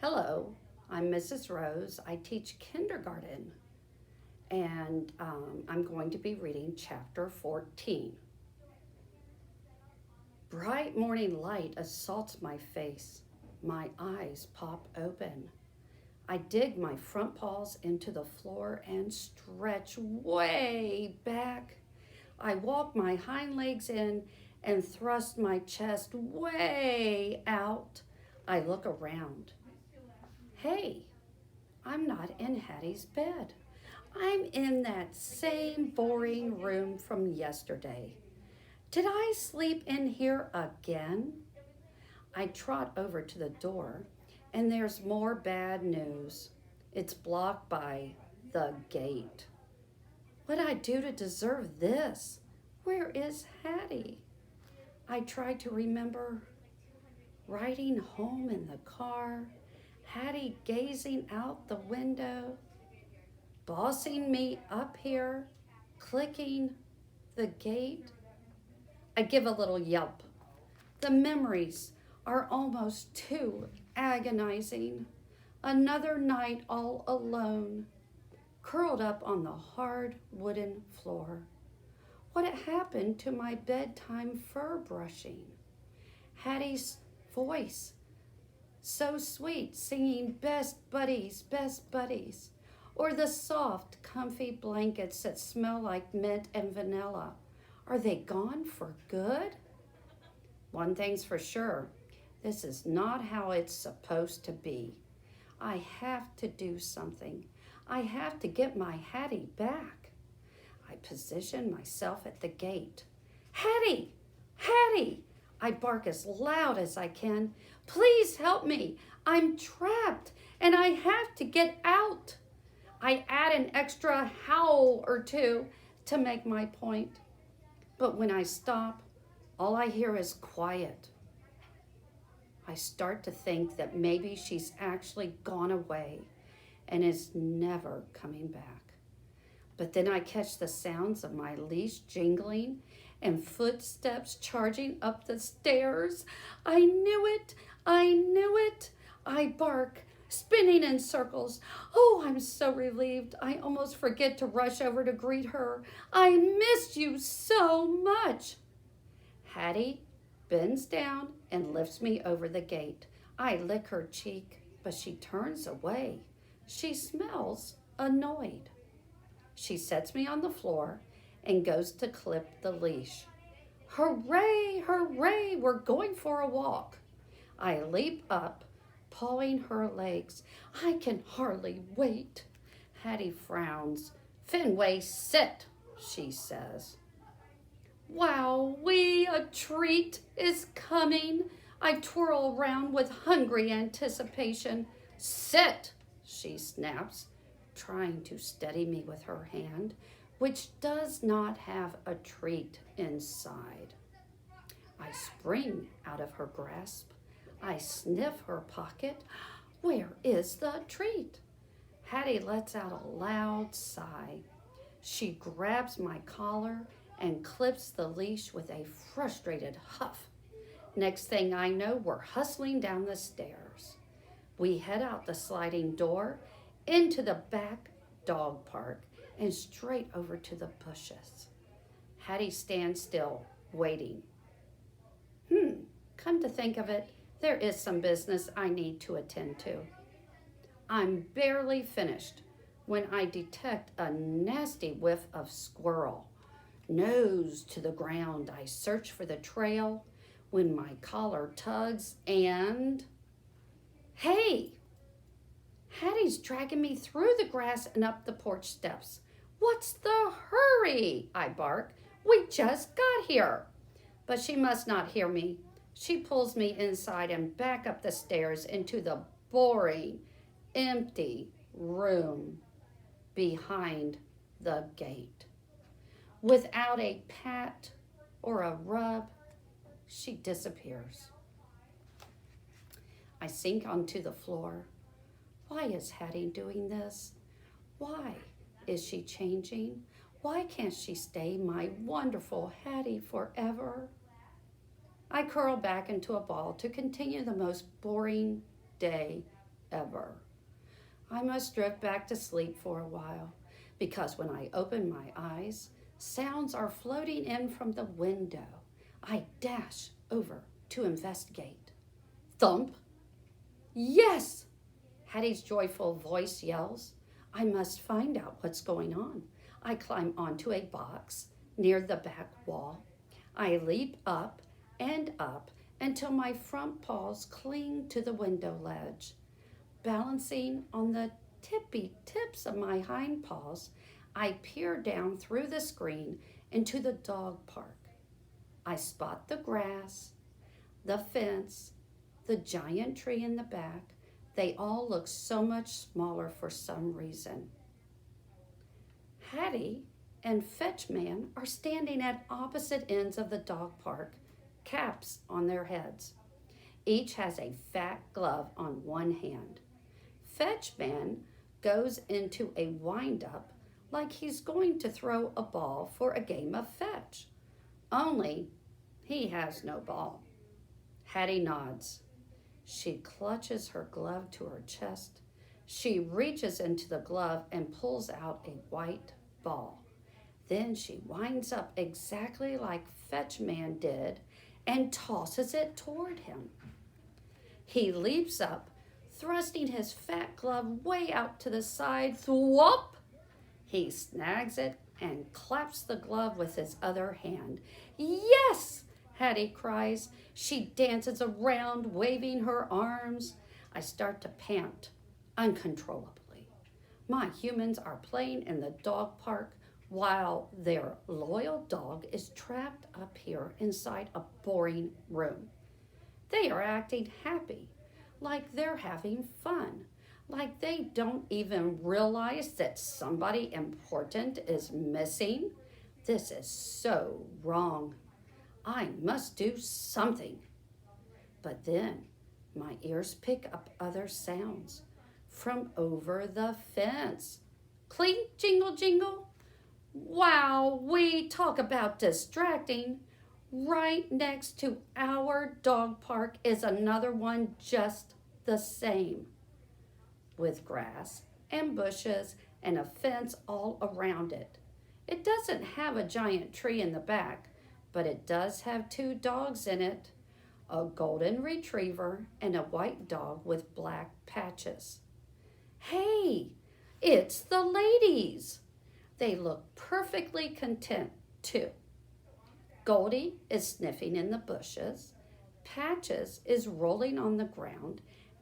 Hello, I'm Mrs. Rose. I teach kindergarten, and I'm going to be reading chapter 14. Bright morning light assaults my face. My eyes pop open. I dig my front paws into the floor and stretch way back. I walk my hind legs in and thrust my chest way out. I look around. Hey, I'm not in Hattie's bed. I'm in that same boring room from yesterday. Did I sleep in here again? I trot over to the door, and there's more bad news. It's blocked by the gate. What'd I do to deserve this? Where is Hattie? I try to remember riding home in the car, Hattie gazing out the window, bossing me up here, clicking the gate. I give a little yelp. The memories are almost too agonizing. Another night all alone, curled up on the hard wooden floor. What had happened to my bedtime fur brushing? Hattie's voice, so sweet, singing best buddies, best buddies. Or the soft, comfy blankets that smell like mint and vanilla. Are they gone for good? One thing's for sure, this is not how it's supposed to be. I have to do something. I have to get my Hattie back. I position myself at the gate. Hattie! Hattie! I bark as loud as I can. Please help me. I'm trapped and I have to get out. I add an extra howl or two to make my point. But when I stop, all I hear is quiet. I start to think that maybe she's actually gone away and is never coming back. But then I catch the sounds of my leash jingling and footsteps charging up the stairs. I knew it! I knew it! I bark, spinning in circles. Oh, I'm so relieved. I almost forget to rush over to greet her. I missed you so much. Hattie bends down and lifts me over the gate. I lick her cheek, but she turns away. She smells annoyed. She sets me on the floor and goes to clip the leash. Hooray, hooray, we're going for a walk. I leap up, pawing her legs. I can hardly wait. Hattie frowns. Fenway, sit, she says. Wowee, a treat is coming. I twirl around with hungry anticipation. Sit, she snaps, trying to steady me with her hand, which does not have a treat inside. I spring out of her grasp. I sniff her pocket. Where is the treat? Hattie lets out a loud sigh. She grabs my collar and clips the leash with a frustrated huff. Next thing I know, we're hustling down the stairs. We head out the sliding door into the back dog park and straight over to the bushes. Hattie stands still, waiting. Come to think of it, there is some business I need to attend to. I'm barely finished when I detect a nasty whiff of squirrel. Nose to the ground, I search for the trail when my collar tugs and... Hey! Hattie's dragging me through the grass and up the porch steps. What's the hurry? I bark. We just got here. But she must not hear me. She pulls me inside and back up the stairs into the boring, empty room behind the gate. Without a pat or a rub, she disappears. I sink onto the floor. Why is Hattie doing this? Why is she changing? Why can't she stay my wonderful Hattie forever? I curl back into a ball to continue the most boring day ever. I must drift back to sleep for a while, because when I open my eyes, sounds are floating in from the window. I dash over to investigate. Thump! Yes! Hattie's joyful voice yells. I must find out what's going on. I climb onto a box near the back wall. I leap up and up until my front paws cling to the window ledge. Balancing on the tippy tips of my hind paws, I peer down through the screen into the dog park. I spot the grass, the fence, the giant tree in the back. They all look so much smaller for some reason. Hattie and Fetchman are standing at opposite ends of the dog park, caps on their heads. Each has a fat glove on one hand. Fetchman goes into a wind-up like he's going to throw a ball for a game of fetch. Only he has no ball. Hattie nods. She clutches her glove to her chest. She reaches into the glove and pulls out a white ball. Then she winds up exactly like Fetchman did and tosses it toward him. He leaps up, thrusting his fat glove way out to the side. Thwop! He snags it and claps the glove with his other hand. Yes! Hattie cries. She dances around, waving her arms. I start to pant uncontrollably. My humans are playing in the dog park while their loyal dog is trapped up here inside a boring room. They are acting happy, like they're having fun, like they don't even realize that somebody important is missing. This is so wrong. I must do something. But then my ears pick up other sounds from over the fence. Clink, jingle, jingle. Wow, we talk about distracting. Right next to our dog park is another one just the same, with grass and bushes and a fence all around it. It doesn't have a giant tree in the back, but it does have two dogs in it, a golden retriever and a white dog with black patches. Hey, it's the ladies. They look perfectly content, too. Goldie is sniffing in the bushes. Patches is rolling on the ground.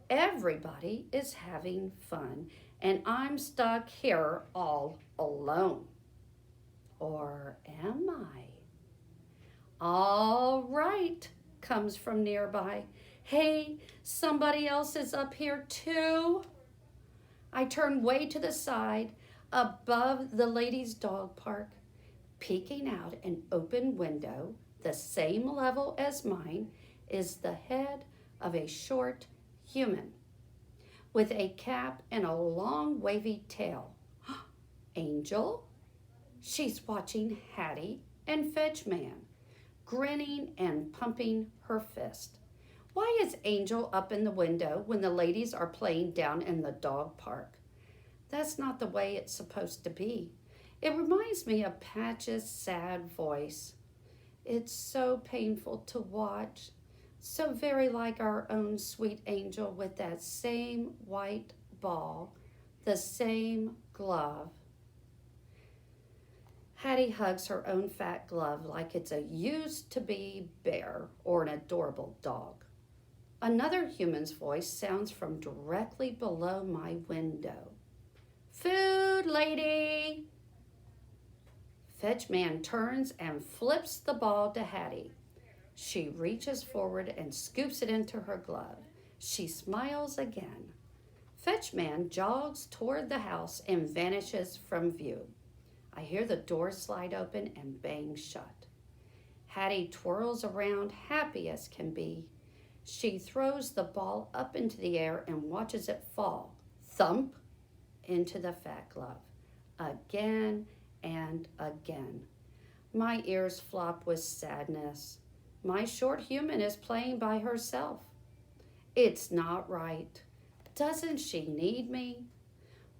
Everybody is having fun, and I'm stuck here all alone. Or am I? All right, comes from nearby. Hey, somebody else is up here too. I turn way to the side, above the ladies' dog park. Peeking out an open window, the same level as mine, is the head of a short human with a cap and a long wavy tail. Angel? She's watching Hattie and Fetchman, grinning and pumping her fist. Why is Angel up in the window when the ladies are playing down in the dog park? That's not the way it's supposed to be. It reminds me of Patch's sad voice. It's so painful to watch, so very like our own sweet Angel with that same white ball, the same glove. Hattie hugs her own fat glove like it's a used-to-be bear or an adorable dog. Another human's voice sounds from directly below my window. Food, lady! Fetchman turns and flips the ball to Hattie. She reaches forward and scoops it into her glove. She smiles again. Fetchman jogs toward the house and vanishes from view. I hear the door slide open and bang shut. Hattie twirls around, happy as can be. She throws the ball up into the air and watches it fall, thump, into the fat glove. Again and again. My ears flop with sadness. My short human is playing by herself. It's not right. Doesn't she need me?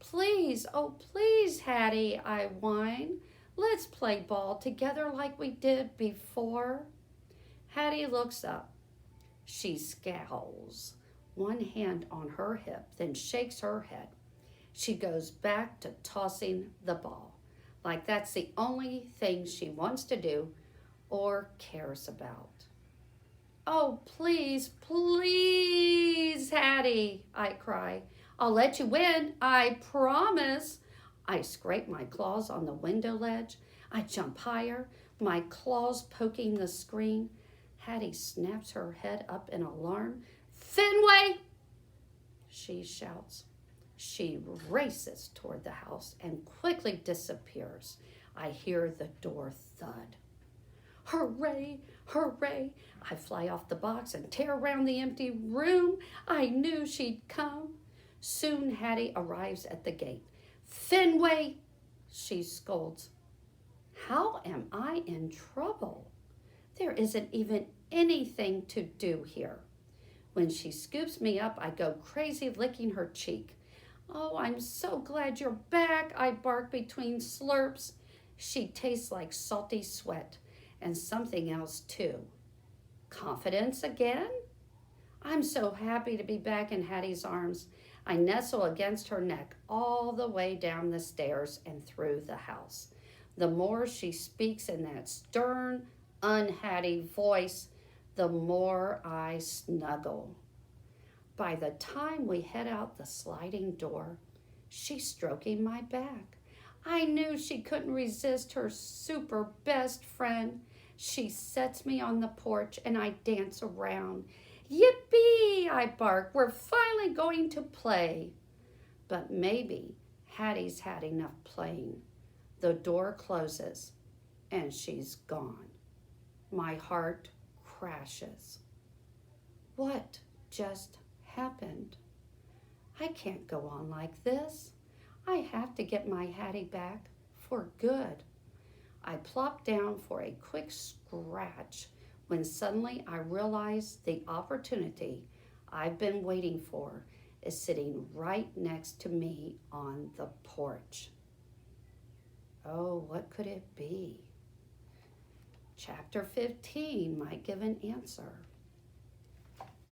Please, oh please, Hattie, I whine. Let's play ball together like we did before. Hattie looks up. She scowls, one hand on her hip, then shakes her head. She goes back to tossing the ball, like that's the only thing she wants to do or cares about. Oh, please, please, Hattie, I cry. I'll let you win, I promise. I scrape my claws on the window ledge. I jump higher, my claws poking the screen. Hattie snaps her head up in alarm. Fenway! She shouts. She races toward the house and quickly disappears. I hear the door thud. Hooray! Hooray! I fly off the box and tear around the empty room. I knew she'd come. Soon Hattie arrives at the gate. Fenway! She scolds. How am I in trouble? There isn't even anything to do here. When she scoops me up, I go crazy licking her cheek. Oh, I'm so glad you're back, I bark between slurps. She tastes like salty sweat and something else too. Confidence again? I'm so happy to be back in Hattie's arms. I nestle against her neck all the way down the stairs and through the house. The more she speaks in that stern, un-Hattie voice, the more I snuggle. By the time we head out the sliding door, she's stroking my back. I knew she couldn't resist her super best friend. She sets me on the porch and I dance around. Yippee, I bark, we're finally going to play. But maybe Hattie's had enough playing. The door closes and she's gone. My heart crashes. What just happened? I can't go on like this. I have to get my Hattie back for good. I plop down for a quick scratch when suddenly I realize the opportunity I've been waiting for is sitting right next to me on the porch. Oh, what could it be? Chapter 15 might give an answer.